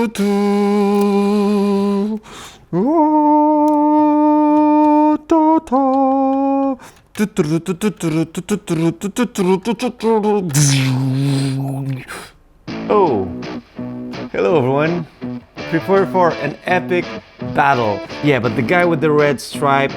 Oh, hello everyone. Prepare for an epic battle. Yeah, but the guy with the red stripe,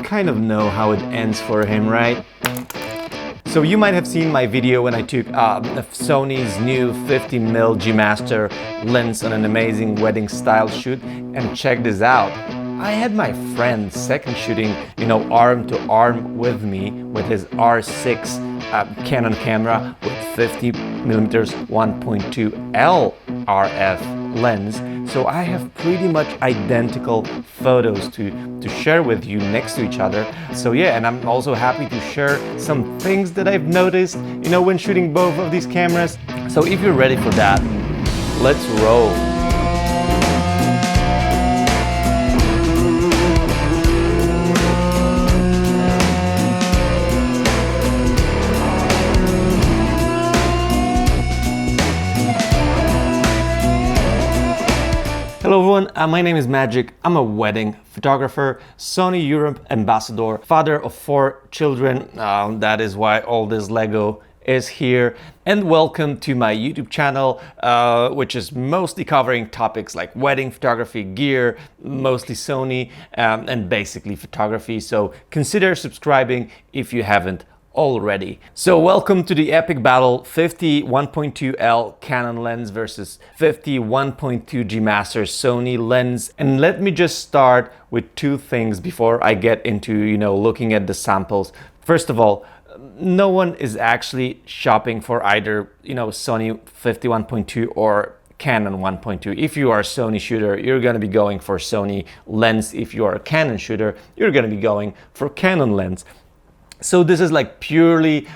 kind of know how it ends for him, right? So you might have seen my video when I took Sony's new 50mm G Master lens on an amazing wedding style shoot, and check this out. I had my friend second shooting, arm to arm with me with his R6 Canon camera with 50mm 1.2L RF lens. So I have pretty much identical photos to share with you next to each other. So yeah, and I'm also happy to share some things that I've noticed, when shooting both of these cameras. So if you're ready for that, let's roll. Hello everyone, my name is Magic. I'm a wedding photographer, Sony Europe ambassador, father of 4 children. That is why all this Lego is here. And welcome to my YouTube channel, which is mostly covering topics like wedding photography, gear, mostly Sony, and basically photography. So consider subscribing if you haven't already. So welcome to the epic battle, 50 1.2L Canon lens versus 50 1.2 G Master Sony lens. And let me just start with 2 things before I get into, looking at the samples. First of all, no one is actually shopping for either, Sony 50 1.2 or Canon 1.2. If you are a Sony shooter, you're going to be going for Sony lens. If you are a Canon shooter, you're going to be going for Canon lens. So this is like purely,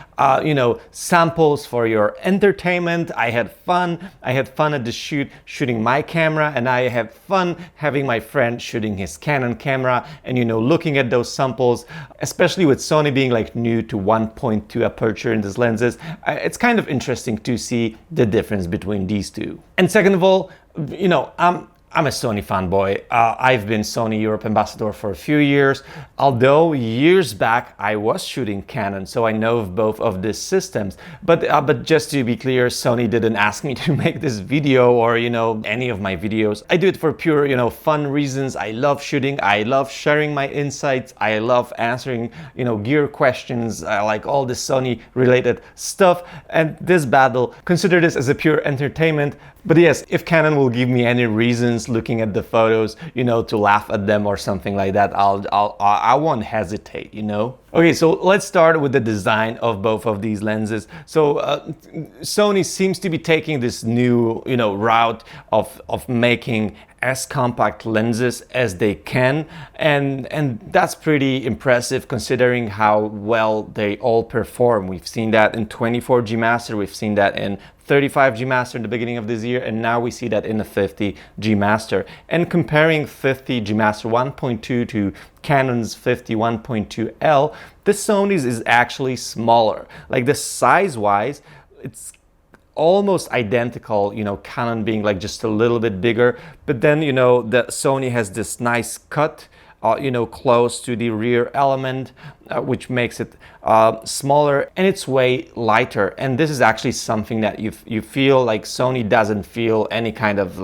samples for your entertainment. I had fun. I had fun at the shoot, shooting my camera, and I had fun having my friend shooting his Canon camera and, looking at those samples, especially with Sony being like new to 1.2 aperture in these lenses. It's kind of interesting to see the difference between these two. And second of all, I'm a Sony fanboy. I've been Sony Europe ambassador for a few years, although years back I was shooting Canon, so I know of both of these systems. But just to be clear, Sony didn't ask me to make this video or any of my videos. I do it for pure fun reasons. I love shooting. I love sharing my insights. I love answering gear questions. I like all the Sony related stuff. And this battle, consider this as a pure entertainment. But yes, if Canon will give me any reasons looking at the photos, to laugh at them or something like that, I won't hesitate, Okay, so let's start with the design of both of these lenses. So Sony seems to be taking this new, route of making as compact lenses as they can, and that's pretty impressive considering how well they all perform. We've seen that in 24 G Master, we've seen that in 35 G Master in the beginning of this year, and now we see that in the 50 G Master. And comparing 50 G Master 1.2 to Canon's 50 1.2L, the Sony's is actually smaller. Like the size-wise, it's almost identical, Canon being like just a little bit bigger, but then the Sony has this nice cut close to the rear element, which makes it smaller, and it's way lighter. And this is actually something that you feel like Sony doesn't feel any kind of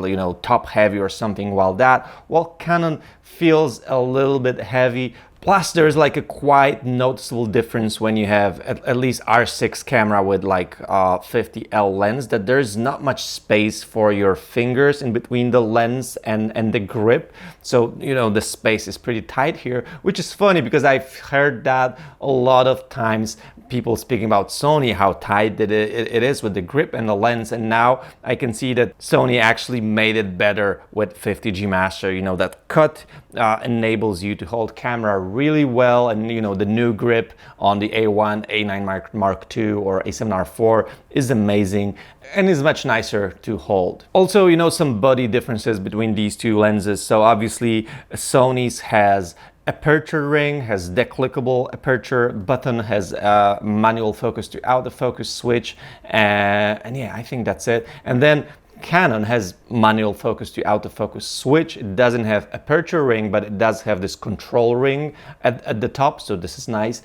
top heavy or something, while Canon feels a little bit heavy. Plus, there's like a quite noticeable difference when you have at least R6 camera with like 50L lens, that there's not much space for your fingers in between the lens and the grip. So, the space is pretty tight here, which is funny because I've heard that a lot of times, people speaking about Sony, how tight it is with the grip and the lens. And now I can see that Sony actually made it better with 50 G Master. That cut enables you to hold camera really well, and the new grip on the A1, A9 Mark II or A7R4 is amazing and is much nicer to hold. Also, some body differences between these two lenses. So obviously Sony's has aperture ring, has declickable aperture button, has manual focus to autofocus switch, and yeah, I think that's it. And then Canon has manual focus to autofocus switch. It doesn't have aperture ring, but it does have this control ring at the top, so this is nice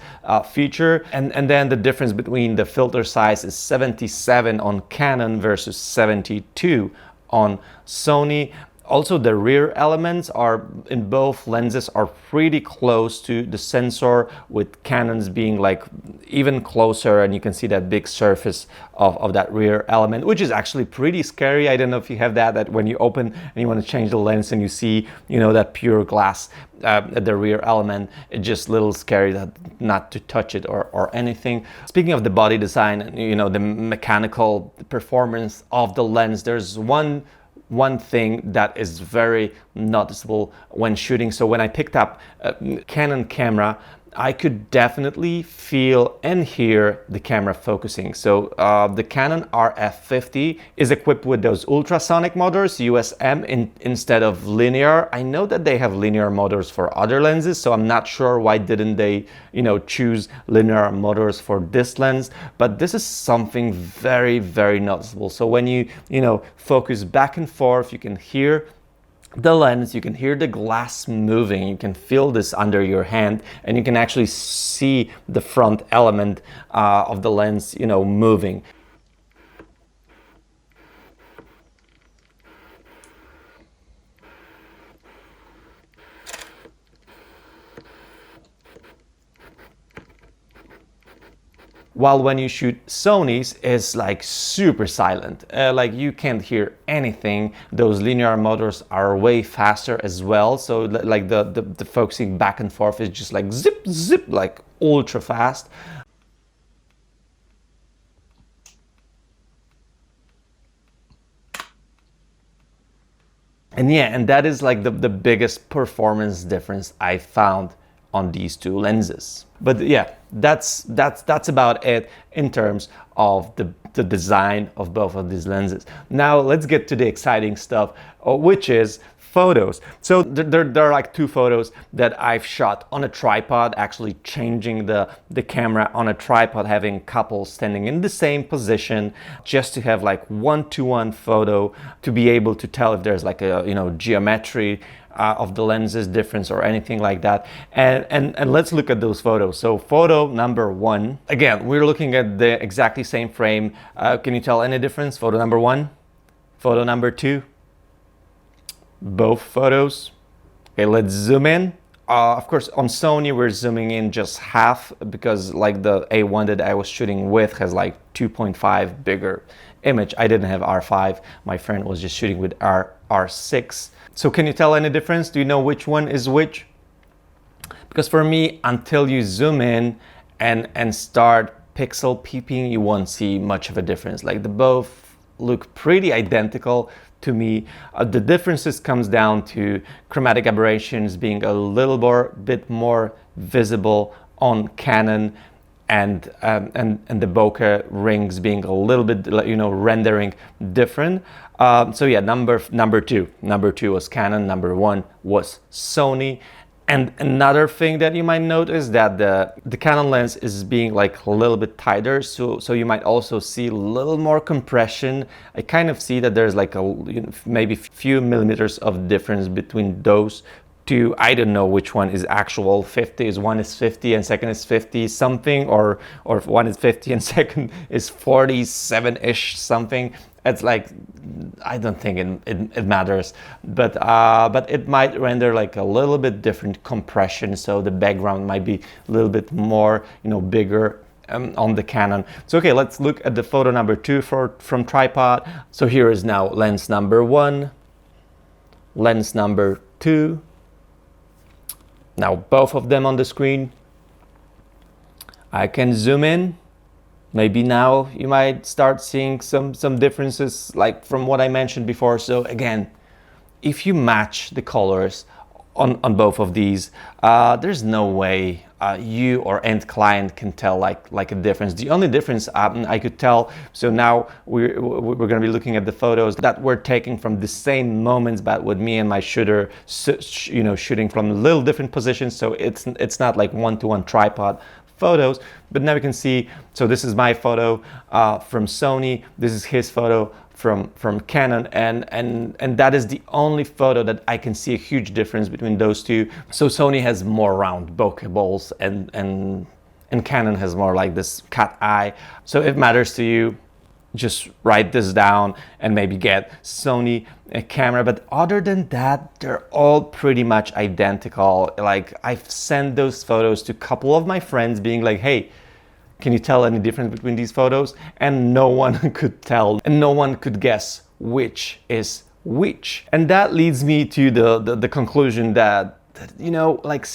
feature. And then the difference between the filter size is 77 on Canon versus 72 on Sony. Also, the rear elements are in both lenses are pretty close to the sensor, with Canon's being like even closer, and you can see that big surface of that rear element, which is actually pretty scary. I don't know if you have that when you open and you want to change the lens and you see, you know, that pure glass at the rear element. It's just a little scary that not to touch it or anything. Speaking of the body design, you know, the mechanical performance of the lens, there's one thing that is very noticeable when shooting. So when I picked up a Canon camera, I could definitely feel and hear the camera focusing. So the Canon RF 50 is equipped with those ultrasonic motors, USM, instead of linear. I know that they have linear motors for other lenses, so I'm not sure why didn't they, you know, choose linear motors for this lens. But this is something very, very noticeable. So when you know, focus back and forth, you can hear the lens, you can hear the glass moving, you can feel this under your hand, and you can actually see the front element of the lens, you know, moving. While when you shoot Sony's, it's like super silent, like you can't hear anything. Those linear motors are way faster as well, so like the focusing back and forth is just like zip zip, like ultra fast. And yeah, and that is like the biggest performance difference I found on these two lenses. But yeah, that's about it in terms of the design of both of these lenses. Now let's get to the exciting stuff, which is photos. So there are like two photos that I've shot on a tripod, actually changing the camera on a tripod, having couples standing in the same position, just to have like one-to-one photo to be able to tell if there's like a, you know, geometry of the lenses difference or anything like that. And let's look at those photos. So photo number one, again, we're looking at the exactly same frame. Can you tell any difference? Photo number one, photo number two, both photos. Okay, let's zoom in. Of course, on Sony, we're zooming in just half because like the A1 that I was shooting with has like 2.5 bigger image. I didn't have R5. My friend was just shooting with R6. So can you tell any difference? Do you know which one is which? Because for me, until you zoom in and start pixel peeping, you won't see much of a difference. Like the both look pretty identical to me. The differences comes down to chromatic aberrations being a little bit more visible on Canon, and the bokeh rings being a little bit, you know, rendering different. So yeah, number two was Canon, number one was Sony. And another thing that you might notice that the Canon lens is being like a little bit tighter, so you might also see a little more compression. I kind of see that there's like a, you know, maybe few millimeters of difference between those two. I don't know which one is actual 50, is one is 50 and second is 50 something, or if one is 50 and second is 47-ish something. It's like, I don't think it matters, but it might render like a little bit different compression, so the background might be a little bit more, you know, bigger on the Canon. So okay, let's look at the photo number two from tripod. So here is now lens number one, lens number two. Now both of them on the screen. I can zoom in. Maybe now you might start seeing some differences like from what I mentioned before. So again, if you match the colors on both of these, there's no way you or end client can tell like a difference. The only difference I could tell, so now we're going to be looking at the photos that were taken from the same moments, but with me and my shooter, you know, shooting from a little different positions. So it's not like one-to-one tripod photos, but now we can see, so this is my photo from Sony, this is his photo from Canon, and that is the only photo that I can see a huge difference between those two. So Sony has more round bokeh balls, and Canon has more like this cat eye. So if it matters to you, just write this down and maybe get Sony camera. But other than that, they're all pretty much identical. Like, I've sent those photos to a couple of my friends being like, hey, can you tell any difference between these photos? And no one could tell, and no one could guess which is which. And that leads me to the conclusion that, you know, like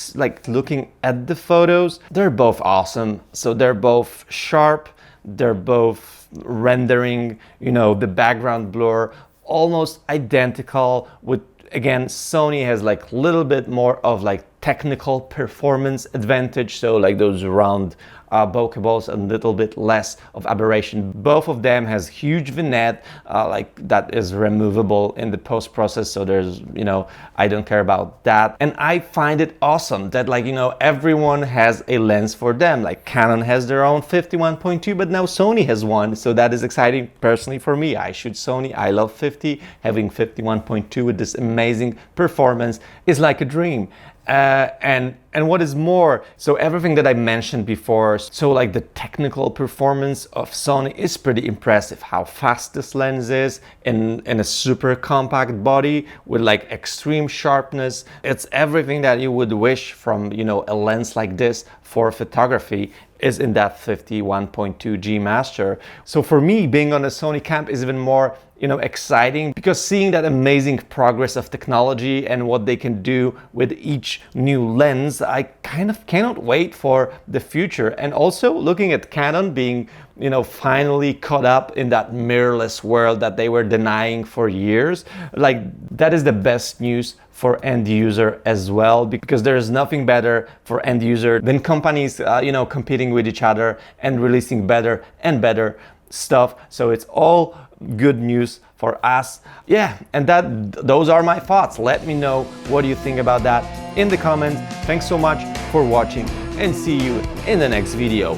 looking at the photos, they're both awesome. So they're both sharp, they're both rendering, you know, the background blur almost identical. With, again, Sony has like a little bit more of like technical performance advantage, so like those round bokeh balls, a little bit less of aberration. Both of them has huge vignette, like that is removable in the post process, so there's, you know, I don't care about that. And I find it awesome that, like, you know, everyone has a lens for them. Like Canon has their own 51.2, but now Sony has one, so that is exciting personally for me. I shoot Sony, I love 50. Having 51.2 with this amazing performance is like a dream. And what is more, so everything that I mentioned before, so like the technical performance of Sony is pretty impressive. How fast this lens is in a super compact body with like extreme sharpness. It's everything that you would wish from, you know, a lens like this for photography is in that 51.2 G Master. So for me, being on a Sony camp is even more, you know, exciting, because seeing that amazing progress of technology and what they can do with each new lens, I kind of cannot wait for the future. And also looking at Canon being, you know, finally caught up in that mirrorless world that they were denying for years, like that is the best news for end user as well, because there is nothing better for end user than companies, you know, competing with each other and releasing better and better stuff. So it's all good news for us. Yeah, and those are my thoughts. Let me know what do you think about that in the comments. Thanks so much for watching, and see you in the next video.